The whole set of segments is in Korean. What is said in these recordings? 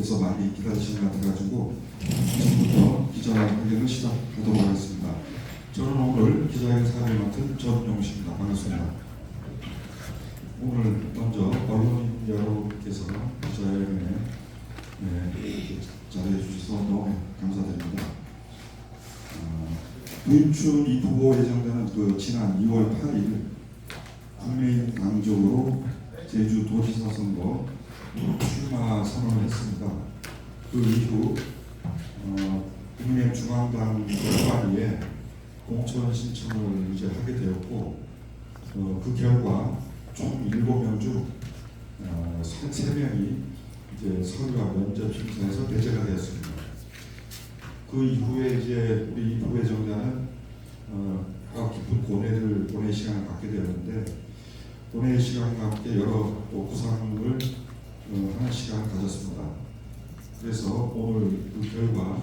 여러분께서 많이 기다리시는 것 같아가지고 지금부터 기자회견을 시작하도록 하겠습니다. 저는 오늘 기자회견사를 맡은 전용식입니다. 반갑습니다. 오늘 먼저 언론인 여러분께서 기자회견에 자리해 주셔서 너무 감사드립니다. 부임춘 이 후보 예정되는 지난 2월 8일 국민당적으로 제주도지사 선거 출마 선언을 했습니다. 그 이후 국민의힘 중앙당 결과위에 공천 신청을 이제 하게 되었고 그 결과 총 7명 중 3명이 이제 서류와 면접 심사에서 배제가 되었습니다. 그 이후에 이제 우리 부회장단은 깊은 고뇌를 고뇌 시간을 갖게 되었는데 고뇌 시간과 함께 여러 구상을 하는 시간을 가졌습니다. 그래서 오늘 그 결과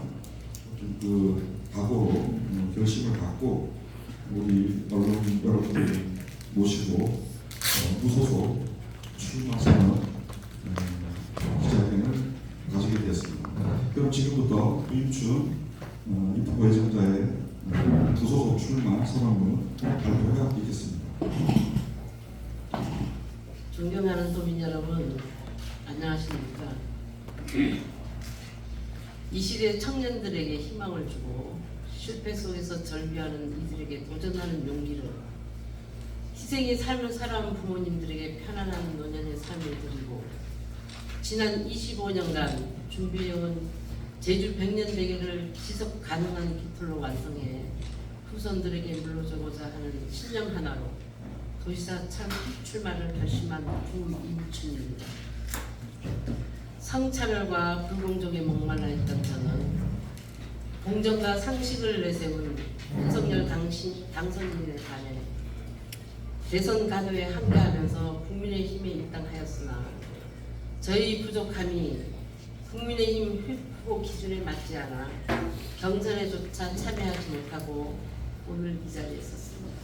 각오로 결심을 갖고 우리 언론인 여러분들 모시고 무소속 출마 선언 기자회견을 가지게 되었습니다. 그럼 지금부터 부임춘 입후보 예정자의 무소속 출마 선언문 발표가 있겠습니다. 존경하는 도민 여러분, 안녕하십니까? 이 시대 청년들에게 희망을 주고 실패 속에서 절규하는 이들에게 도전하는 용기를, 희생의 삶을 살아온 부모님들에게 편안한 노년의 삶을 드리고, 지난 25년간 준비해온 제주 100년 대계를 지속 가능한 깃털로 완성해 후손들에게 물려주고자 하는 신념 하나로 도지사 출마를 결심한 부임춘입니다. 성차별과 불공정에 목말라 했던 저는 공정과 상식을 내세운 윤석열 당선인에 관해 대선 가도에 함께하면서 국민의힘에 입당하였으나 저희 부족함이 국민의힘 후보 기준에 맞지 않아 경선에조차 참여하지 못하고 오늘 이 자리에 섰습니다.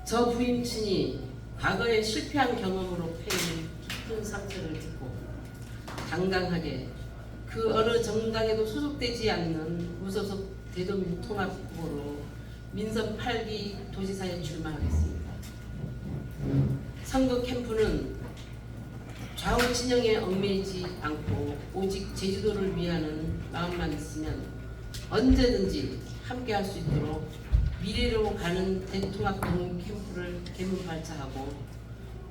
저 부임춘이 과거에 실패한 경험으로 패인 깊은 상처를 딛고 당당하게 그 어느 정당에도 소속되지 않는 무소속 대도민 통합 후보로 민선 8기 도지사에 출마하겠습니다. 선거 캠프는 좌우 진영에 얽매이지 않고 오직 제주도를 위하는 마음만 있으면 언제든지 함께할 수 있도록 미래로 가는 대통합 동인 캠프를 개문발차하고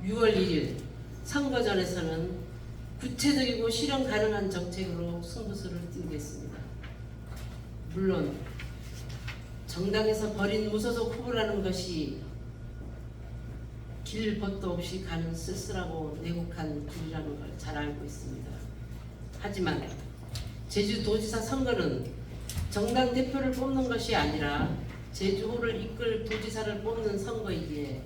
6월 1일 선거전에서는 구체적이고 실현 가능한 정책으로 승부수를 띄우겠습니다. 물론 정당에서 버린 무소속 후보라는 것이 길 벗도 없이 가는 쓸쓸하고 내곡한 길이라는 걸 잘 알고 있습니다. 하지만 제주도지사 선거는 정당 대표를 뽑는 것이 아니라 제주호를 이끌 도지사를 뽑는 선거이기에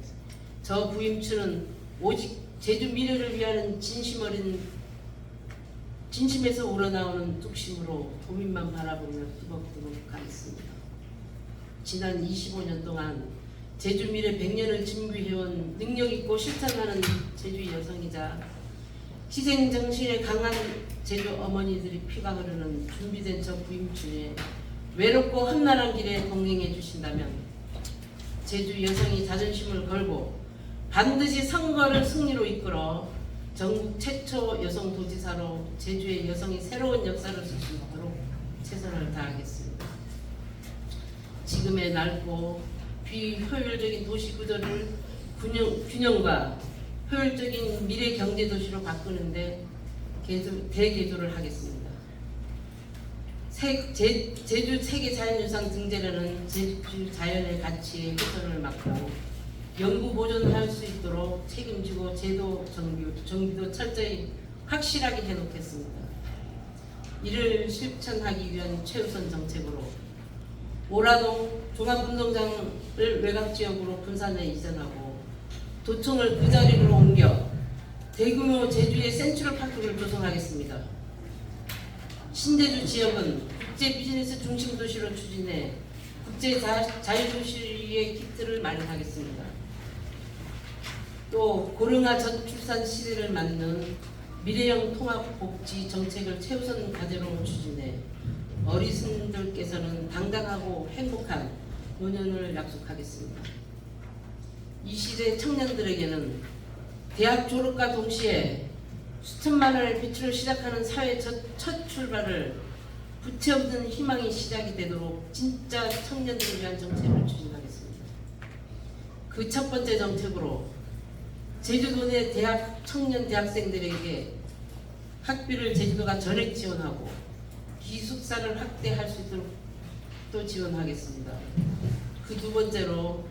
저 부임춘은 오직 제주 미래를 위하는 진심에서 우러나오는 뚝심으로 도민만 바라보며 뚜벅뚜벅 가겠습니다. 지난 25년 동안 제주 미래 100년을 준비해온 능력있고 실천하는 제주 여성이자 희생정신에 강한 제주 어머니들이 피가 흐르는 준비된 저 부임춘에 외롭고 험난한 길에 동행해 주신다면 제주 여성이 자존심을 걸고 반드시 선거를 승리로 이끌어 전국 최초 여성 도지사로 제주의 여성이 새로운 역사를 쓸 수 있도록 최선을 다하겠습니다. 지금의 낡고 비효율적인 도시 구조를 균형과 효율적인 미래 경제 도시로 바꾸는데 대개조를 하겠습니다. 제주 세계 자연유산 등재라는 제주 자연의 가치의 훼손을 막고 영구 보존할 수 있도록 책임지고 제도 정비도 철저히 확실하게 해놓겠습니다. 이를 실천하기 위한 최우선 정책으로 오라동 종합운동장을 외곽지역으로 분산해 이전하고 도청을 그 자리로 옮겨 대규모 제주의 센트럴파크를 조성하겠습니다. 신제주 지역은 국제 비즈니스 중심 도시로 추진해 국제 자유도시의 기틀을 마련하겠습니다. 또 고령화 저출산 시대를 맞는 미래형 통합복지 정책을 최우선 과제로 추진해 어르신들께서는 당당하고 행복한 노년을 약속하겠습니다. 이 시대 청년들에게는 대학 졸업과 동시에 수천만 원의 비추를 시작하는 사회 첫 출발을 부채 없는 희망이 시작이 되도록 진짜 청년들을 위한 정책을 추진하겠습니다. 그 첫 번째 정책으로 제주도 내 청년 대학생들에게 학비를 제주도가 전액 지원하고 기숙사를 확대할 수 있도록 또 지원하겠습니다. 그 두 번째로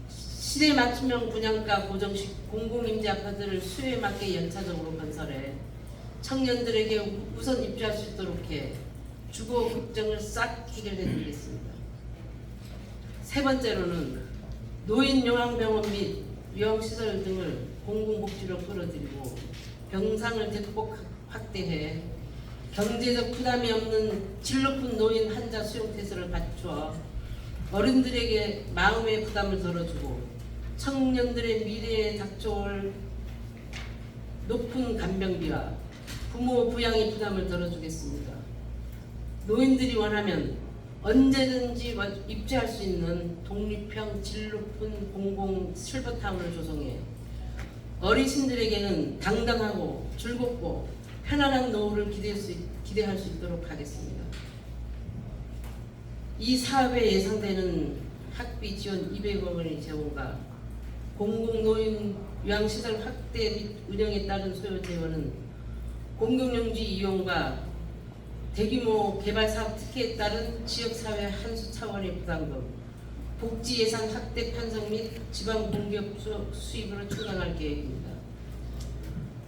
시대 맞춤형 분양가 고정식 공공임대 아파트를 수요에 맞게 연차적으로 건설해 청년들에게 우선 입주할 수 있도록 해 주거 걱정을 싹 해결해 드리겠습니다. 세 번째로는 노인 요양병원 및 요양시설 등을 공공복지로 끌어들이고 병상을 대폭 확대해 경제적 부담이 없는 질 높은 노인 환자 수용태세를 갖추어 어른들에게 마음의 부담을 덜어주고 청년들의 미래에 닥쳐올 높은 간병비와 부모 부양의 부담을 덜어주겠습니다. 노인들이 원하면 언제든지 입주할 수 있는 독립형 질 높은 공공 실버타운을 조성해 어르신들에게는 당당하고 즐겁고 편안한 노후를 기대할 수 있도록 하겠습니다. 이 사업에 예상되는 학비 지원 200억 원의 재원과 공공노인 요양시설 확대 및 운영에 따른 소요 재원은 공공용지 이용과 대규모 개발사업 특혜에 따른 지역사회 한수 차원의 부담금, 복지 예산 확대 편성 및 지방 공기업 수입으로 충당할 계획입니다.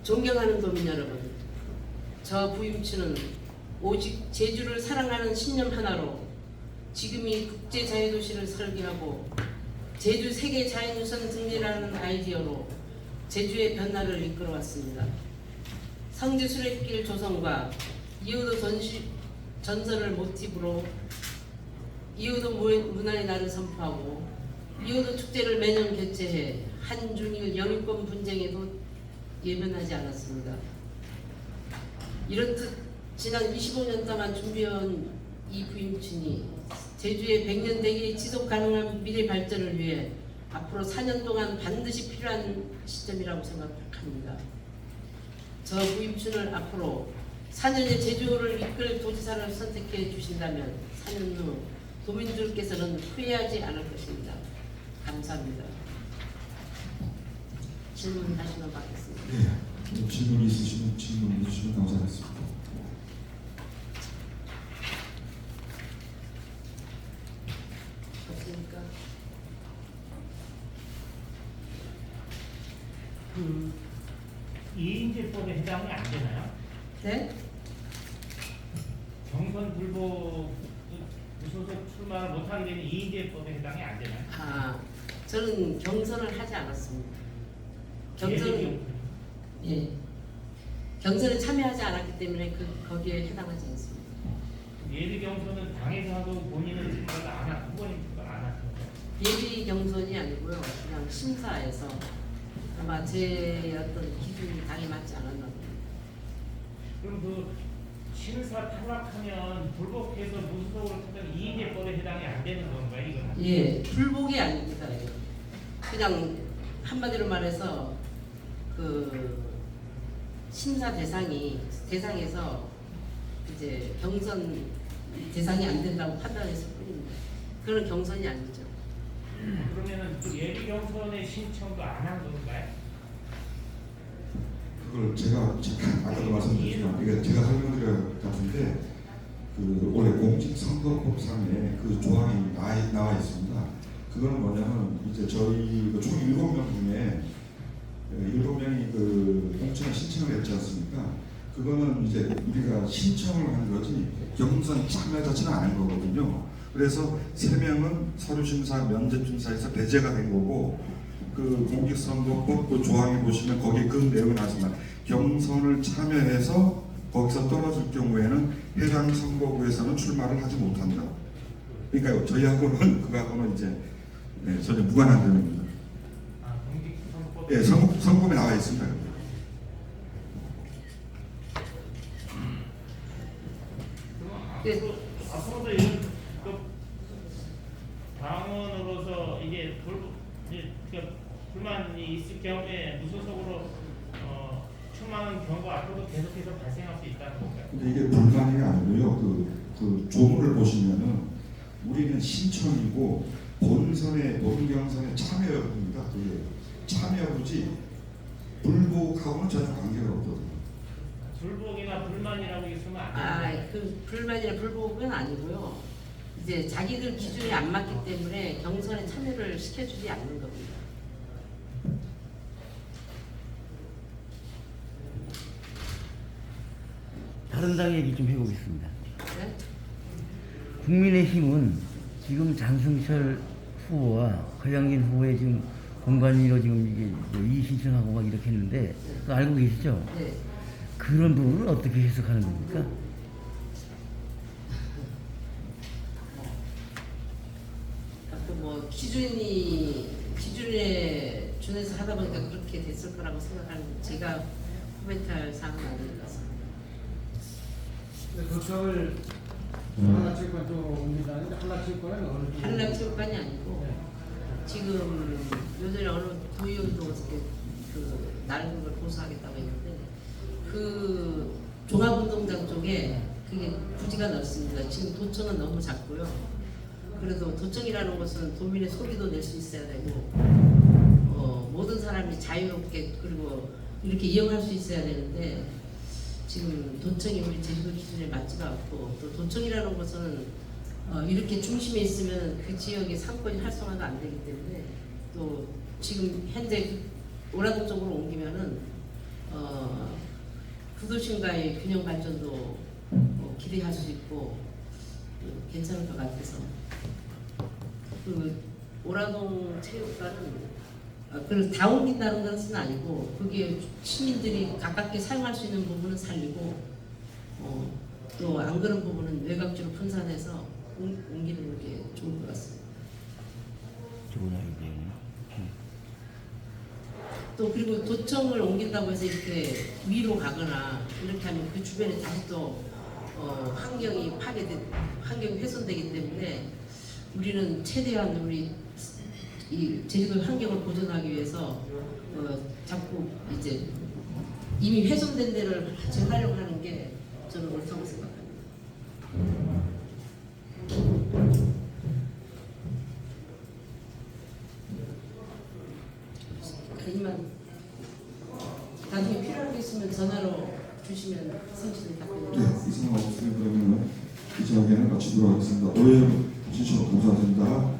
존경하는 도민 여러분, 저 부임치는 오직 제주를 사랑하는 신념 하나로 지금이 국제자유도시를 설계하고 제주 세계 자연유산 등재라는 아이디어로 제주의 변화를 이끌어왔습니다. 성지 수레길 조성과 이호도 전설을 모티브로 이호도 문화의 날을 선포하고 이호도 축제를 매년 개최해 한중일 영유권 분쟁에도 예면하지 않았습니다. 이렇듯 지난 25년 동안 준비해온 이 부임춘이 제주의 100년 대계의 지속 가능한 미래 발전을 위해 앞으로 4년 동안 반드시 필요한 시점이라고 생각합니다. 저 부임춘을 앞으로 4년의 제주를 이끌 도지사를 선택해 주신다면 4년 후 도민들께서는 후회하지 않을 것입니다. 감사합니다. 질문하시면 받겠습니다. 네, 질문이 있으시면 질문해 주시면 감사하겠습니다. 없습니까? 이인제법에 해당이 안 되나요? 네? 경선 불복 무소속 출마를 못하게 되면 이인제법에 해당이 안 되나요? 저는 경선을 하지 않았습니다. 경선은 경선에 참여하지 않았기 때문에 거기에 해당하지 않습니다. 예비 경선은 당에서 하고 본인은 출마를 안 하고 후보님 출마를 안 하고 예비 경선이 아니고요. 그냥 심사에서 아마 제 어떤 기준이 당에 맞지 않았나 봅니다. 그럼 그 심사 탈락하면 불복해서 무소속으로 찾던 이인제법에 해당이 안 되는 건가요? 이건? 예, 불복이 아닙니다. 이거. 그냥 한마디로 말해서 그 심사 대상에서 이제 경선 대상이 안 된다고 판단했을 뿐입니다. 그런 경선이 아니죠. 그러면은 그 예비 경선의 신청도 안 한 건가요? 그걸 제가 잠깐 아까도 말씀드렸지만 이게 제가 설명드려야 할 것 같은데 그 올해 공직선거법상에 그 조항이 나와 있습니다. 그거는 뭐냐면 이제 저희 총 7명 중에 7명이 그 공천에 신청을 했지 않습니까? 그거는 이제 우리가 신청을 한 거지 경선 참여 자체는 아닌 거거든요. 그래서 3명은 서류심사, 면접심사에서 배제가 된 거고 그 공직선거법 그 조항에 보시면 거기 그 내용이 나왔습니다. 경선을 참여해서 거기서 떨어질 경우에는 해당 선거구에서는 출마를 하지 못한다. 그러니까 저희하고는 그거하고는 이제 전혀 무관한 내용입니다. 공직선거법. 예, 선거법에 나와 있습니다. 앞으로도 이런 그 당원으로서 이게 불만이 있을 경우에 무소속으로 출마하는 경우가 앞으로도 계속해서 발생할 수 있다는 건가요? 근데 이게 불만이 아니고요. 그 조문을 보시면은 우리는 신청이고 본경선에 참여 여부입니다. 그게 참여 여부지 불복하고는 전혀 관계가 없거든요. 불복이나 불만이라고 있으면 안 돼요. 그 불만이나 불복은 아니고요. 이제 자기들 기준이 안 맞기 때문에 경선에 참여를 시켜주지 않는 겁니다. 다른 당 얘기 좀 해보겠습니다. 네? 국민의힘은 지금 장승철 후보와 허영진 후보의 지금 공관위로 지금 이게 이의 신청하고 막 이렇게 했는데 또 알고 계시죠? 네. 그런 부분을 어떻게 해석하는 겁니까? 뭐 기준에 준해서 하다 보니까 그렇게 됐을 거라고 생각하는 제가 코멘트할 사항은 아닌 것 같습니다. 도청을 한라체육관 쪽으로 옮긴다는데 한라체육관은 어느 쪽? 한라체육관이 아니고 지금 요전에 어느 도의원도 어떻게 그 나름 걸 고소하겠다고 했는데 그 종합운동장 쪽에 그게 부지가 넓습니다. 지금 도청은 너무 작고요. 그래도 도청이라는 것은 도민의 소리도 낼 수 있어야 되고 모든 사람이 자유롭게 그리고 이렇게 이용할 수 있어야 되는데 지금 도청이 우리 제주도 기준에 맞지가 않고 또 도청이라는 것은 이렇게 중심에 있으면 그 지역의 상권이 활성화가 안 되기 때문에 또 지금 현재 오라동 쪽으로 옮기면은 구도심과의 균형 발전도 기대할 수 있고 괜찮을 것 같아서 그 오라동 체육관은 그걸 다 옮긴다는 것은 아니고 그게 시민들이 가깝게 사용할 수 있는 부분은 살리고 또 안 그런 부분은 외곽지로 분산해서 옮기는 게 좋을 것 같습니다. 좋은 아이디어네요. 또 그리고 도청을 옮긴다고 해서 이렇게 위로 가거나 이렇게 하면 그 주변에 다시 또 환경이 환경이 훼손되기 때문에 우리는 최대한 우리 이 제주도 환경을 보존하기 위해서 자꾸 이제 이미 훼손된 데를 재활용하려고 하는 게 저는 옳다고 생각합니다. 이만 나중에 필요한 게 있으면 전화로 주시면 성실히 답변드리겠습니다. 네, 이상 없으면 그러면 이 자리에는 마치도록 하겠습니다. 오해 주셔서 감사드립니다.